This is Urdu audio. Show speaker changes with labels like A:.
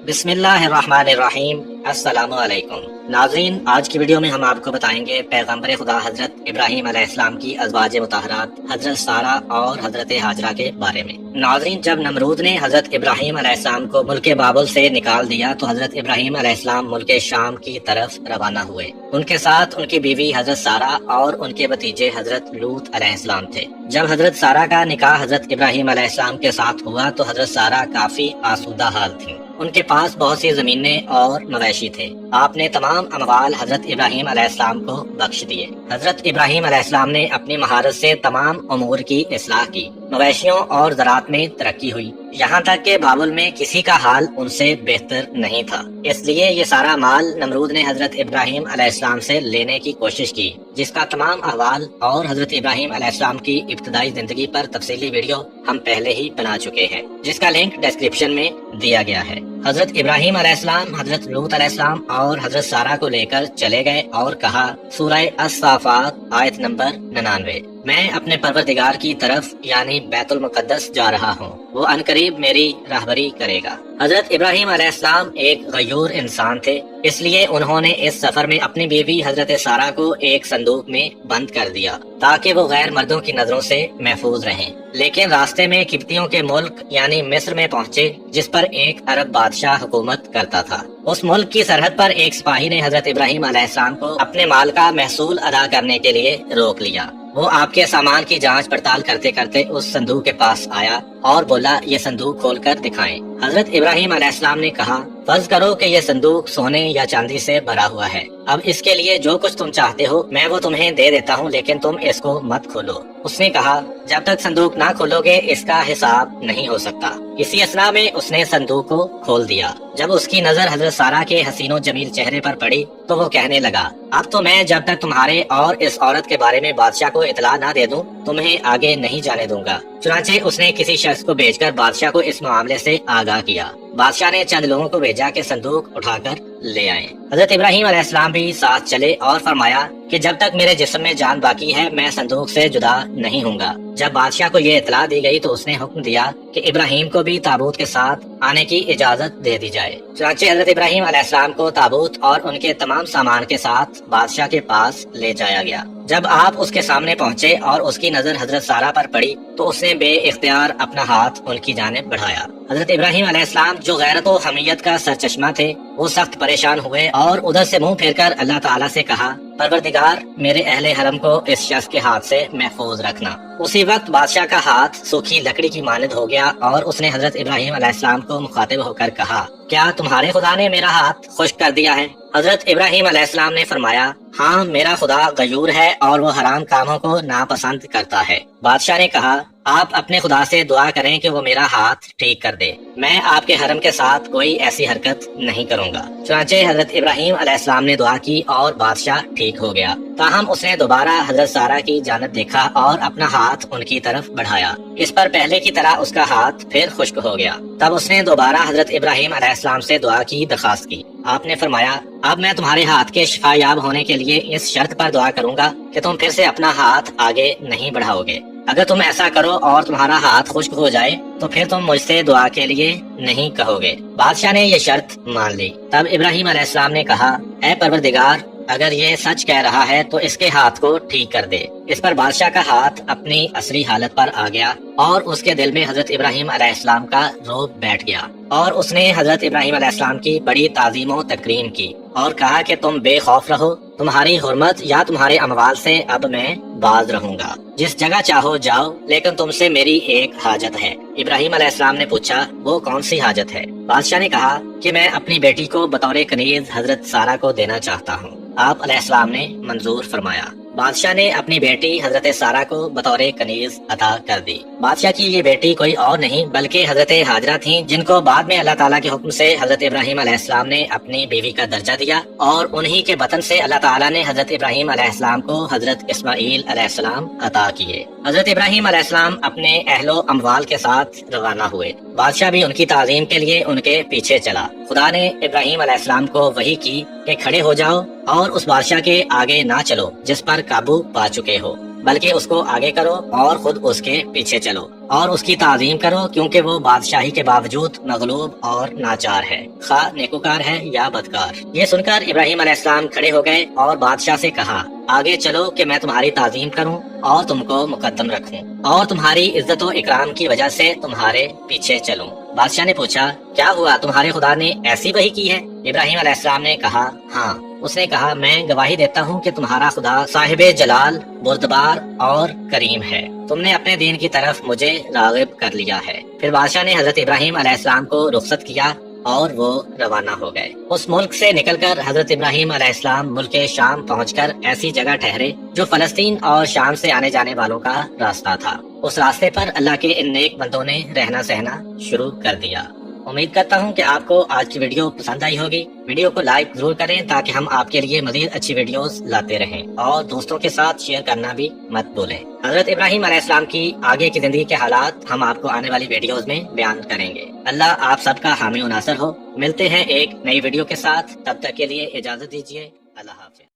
A: بسم اللہ الرحمن الرحیم۔ السلام علیکم ناظرین، آج کی ویڈیو میں ہم آپ کو بتائیں گے پیغمبر خدا حضرت ابراہیم علیہ السلام کی ازواج مطہرات حضرت سارہ اور حضرت ہاجرہ کے بارے میں۔ ناظرین، جب نمرود نے حضرت ابراہیم علیہ السلام کو ملک بابل سے نکال دیا تو حضرت ابراہیم علیہ السلام ملک شام کی طرف روانہ ہوئے۔ ان کے ساتھ ان کی بیوی حضرت سارہ اور ان کے بھتیجے حضرت لوط علیہ السلام تھے۔ جب حضرت سارہ کا نکاح حضرت ابراہیم علیہ السلام کے ساتھ ہوا تو حضرت سارہ کافی آسودہ حال تھیں۔ ان کے پاس بہت سی زمینیں اور مویشی تھے۔ آپ نے تمام اموال حضرت ابراہیم علیہ السلام کو بخش دیے۔ حضرت ابراہیم علیہ السلام نے اپنی مہارت سے تمام امور کی اصلاح کی، مویشیوں اور زراعت میں ترقی ہوئی، یہاں تک کہ بابل میں کسی کا حال ان سے بہتر نہیں تھا۔ اس لیے یہ سارا مال نمرود نے حضرت ابراہیم علیہ السلام سے لینے کی کوشش کی، جس کا تمام احوال اور حضرت ابراہیم علیہ السلام کی ابتدائی زندگی پر تفصیلی ویڈیو ہم پہلے ہی بنا چکے ہیں، جس کا لنک ڈسکرپشن میں دیا گیا ہے۔ حضرت ابراہیم علیہ السلام حضرت لوط علیہ السلام اور حضرت سارہ کو لے کر چلے گئے اور کہا، سورہ الصافات آیت نمبر 99، میں اپنے پروردگار کی طرف یعنی بیت المقدس جا رہا ہوں، وہ عنقریب میری راہبری کرے گا۔ حضرت ابراہیم علیہ السلام ایک غیور انسان تھے، اس لیے انہوں نے اس سفر میں اپنی بیوی حضرت سارہ کو ایک صندوق میں بند کر دیا تاکہ وہ غیر مردوں کی نظروں سے محفوظ رہیں۔ لیکن راستے میں قبطیوں کے ملک یعنی مصر میں پہنچے، جس پر ایک عرب بادشاہ حکومت کرتا تھا۔ اس ملک کی سرحد پر ایک سپاہی نے حضرت ابراہیم علیہ السلام کو اپنے مال کا محصول ادا کرنے کے لیے روک لیا۔ وہ آپ کے سامان کی جانچ پڑتال کرتے کرتے اس صندوق کے پاس آیا اور بولا، یہ صندوق کھول کر دکھائیں۔ حضرت ابراہیم علیہ السلام نے کہا، فرض کرو کہ یہ صندوق سونے یا چاندی سے بھرا ہوا ہے، اب اس کے لیے جو کچھ تم چاہتے ہو میں وہ تمہیں دے دیتا ہوں، لیکن تم اس کو مت کھولو۔ اس نے کہا، جب تک صندوق نہ کھولو گے اس کا حساب نہیں ہو سکتا۔ اسی اثنا میں اس نے صندوق کو کھول دیا۔ جب اس کی نظر حضرت سارہ کے حسین و جمیل چہرے پر پڑی تو وہ کہنے لگا، اب تو میں جب تک تمہارے اور اس عورت کے بارے میں بادشاہ کو اطلاع نہ دے دوں تمہیں آگے نہیں جانے دوں گا۔ چنانچہ اس نے کسی شخص کو بھیج کر بادشاہ کو اس معاملے سے آگاہ کیا۔ بادشاہ نے چند لوگوں کو بھیجا کہ صندوق اٹھا کر لے آئیں۔ حضرت ابراہیم علیہ السلام بھی ساتھ چلے اور فرمایا کہ جب تک میرے جسم میں جان باقی ہے میں صندوق سے جدا نہیں ہوں گا۔ جب بادشاہ کو یہ اطلاع دی گئی تو اس نے حکم دیا کہ ابراہیم کو بھی تابوت کے ساتھ آنے کی اجازت دے دی جائے۔ چنانچہ حضرت ابراہیم علیہ السلام کو تابوت اور ان کے تمام سامان کے ساتھ بادشاہ کے پاس لے جایا گیا۔ جب آپ اس کے سامنے پہنچے اور اس کی نظر حضرت سارہ پر پڑی تو اس نے بے اختیار اپنا ہاتھ ان کی جانب بڑھایا۔ حضرت ابراہیم علیہ السلام جو غیرت و حمیت کا سرچشمہ تھے وہ سخت پریشان ہوئے اور ادھر سے منہ پھیر کر اللہ تعالیٰ سے کہا، پروردگار میرے اہل حرم کو اس شخص کے ہاتھ سے محفوظ رکھنا۔ اسی وقت بادشاہ کا ہاتھ سوکھی لکڑی کی مانند ہو گیا اور اس نے حضرت ابراہیم علیہ السلام کو مخاطب ہو کر کہا، کیا تمہارے خدا نے میرا ہاتھ خشک کر دیا ہے؟ حضرت ابراہیم علیہ السلام نے فرمایا، ہاں میرا خدا غیور ہے اور وہ حرام کاموں کو ناپسند کرتا ہے۔ بادشاہ نے کہا، آپ اپنے خدا سے دعا کریں کہ وہ میرا ہاتھ ٹھیک کر دے، میں آپ کے حرم کے ساتھ کوئی ایسی حرکت نہیں کروں گا۔ چنانچہ حضرت ابراہیم علیہ السلام نے دعا کی اور بادشاہ ٹھیک ہو گیا۔ تاہم اس نے دوبارہ حضرت سارہ کی جانب دیکھا اور اپنا ہاتھ ان کی طرف بڑھایا، اس پر پہلے کی طرح اس کا ہاتھ پھر خشک ہو گیا۔ تب اس نے دوبارہ حضرت ابراہیم علیہ السلام سے دعا کی درخواست کی۔ آپ نے فرمایا، اب میں تمہارے ہاتھ کے شفا یاب ہونے کے لیے اس شرط پر دعا کروں گا کہ تم پھر سے اپنا ہاتھ آگے نہیں بڑھاؤ گے۔ اگر تم ایسا کرو اور تمہارا ہاتھ خشک ہو جائے تو پھر تم مجھ سے دعا کے لیے نہیں کہو گے۔ بادشاہ نے یہ شرط مان لی۔ تب ابراہیم علیہ السلام نے کہا، اے پروردگار، اگر یہ سچ کہہ رہا ہے تو اس کے ہاتھ کو ٹھیک کر دے۔ اس پر بادشاہ کا ہاتھ اپنی اصلی حالت پر آ گیا اور اس کے دل میں حضرت ابراہیم علیہ السلام کا رعب بیٹھ گیا اور اس نے حضرت ابراہیم علیہ السلام کی بڑی تعظیم و تکریم کی اور کہا کہ تم بے خوف رہو، تمہاری حرمت یا تمہارے اموال سے اب میں باز رہوں گا، جس جگہ چاہو جاؤ، لیکن تم سے میری ایک حاجت ہے۔ ابراہیم علیہ السلام نے پوچھا، وہ کون سی حاجت ہے؟ بادشاہ نے کہا کہ میں اپنی بیٹی کو بطور کنیز حضرت سارہ کو دینا چاہتا ہوں۔ آپ علیہ السلام نے منظور فرمایا۔ بادشاہ نے اپنی بیٹی حضرت سارہ کو بطور کنیز عطا کر دی۔ بادشاہ کی یہ بیٹی کوئی اور نہیں بلکہ حضرت ہاجرہ تھیں، جن کو بعد میں اللہ تعالیٰ کے حکم سے حضرت ابراہیم علیہ السلام نے اپنی بیوی کا درجہ دیا اور انہی کے بطن سے اللہ تعالیٰ نے حضرت ابراہیم علیہ السلام کو حضرت اسماعیل علیہ السلام عطا کیے۔ حضرت ابراہیم علیہ السلام اپنے اہل و اموال کے ساتھ روانہ ہوئے۔ بادشاہ بھی ان کی تعظیم کے لیے ان کے پیچھے چلا۔ خدا نے ابراہیم علیہ السلام کو وحی کی کہ کھڑے ہو جاؤ اور اس بادشاہ کے آگے نہ چلو جس پر قابو پا چکے ہو، بلکہ اس کو آگے کرو اور خود اس کے پیچھے چلو اور اس کی تعظیم کرو، کیونکہ وہ بادشاہی کے باوجود مغلوب اور ناچار ہے، خواہ نیکوکار ہے یا بدکار۔ یہ سن کر ابراہیم علیہ السلام کھڑے ہو گئے اور بادشاہ سے کہا، آگے چلو کہ میں تمہاری تعظیم کروں اور تم کو مقدم رکھوں اور تمہاری عزت و اکرام کی وجہ سے تمہارے پیچھے چلوں۔ بادشاہ نے پوچھا، کیا ہوا، تمہارے خدا نے ایسی وحی کی ہے؟ ابراہیم علیہ السلام نے کہا، ہاں۔ اس نے کہا، میں گواہی دیتا ہوں کہ تمہارا خدا صاحب جلال، بردبار اور کریم ہے، تم نے اپنے دین کی طرف مجھے راغب کر لیا ہے۔ پھر بادشاہ نے حضرت ابراہیم علیہ السلام کو رخصت کیا اور وہ روانہ ہو گئے۔ اس ملک سے نکل کر حضرت ابراہیم علیہ السلام ملک شام پہنچ کر ایسی جگہ ٹھہرے جو فلسطین اور شام سے آنے جانے والوں کا راستہ تھا۔ اس راستے پر اللہ کے ان نیک بندوں نے رہنا سہنا شروع کر دیا۔ امید کرتا ہوں کہ آپ کو آج کی ویڈیو پسند آئی ہوگی۔ ویڈیو کو لائک ضرور کریں تاکہ ہم آپ کے لیے مزید اچھی ویڈیوز لاتے رہیں، اور دوستوں کے ساتھ شیئر کرنا بھی مت بھولیں۔ حضرت ابراہیم علیہ السلام کی آگے کی زندگی کے حالات ہم آپ کو آنے والی ویڈیوز میں بیان کریں گے۔ اللہ آپ سب کا حامی و ناصر ہو۔ ملتے ہیں ایک نئی ویڈیو کے ساتھ، تب تک کے لیے اجازت دیجیے۔ اللہ حافظ۔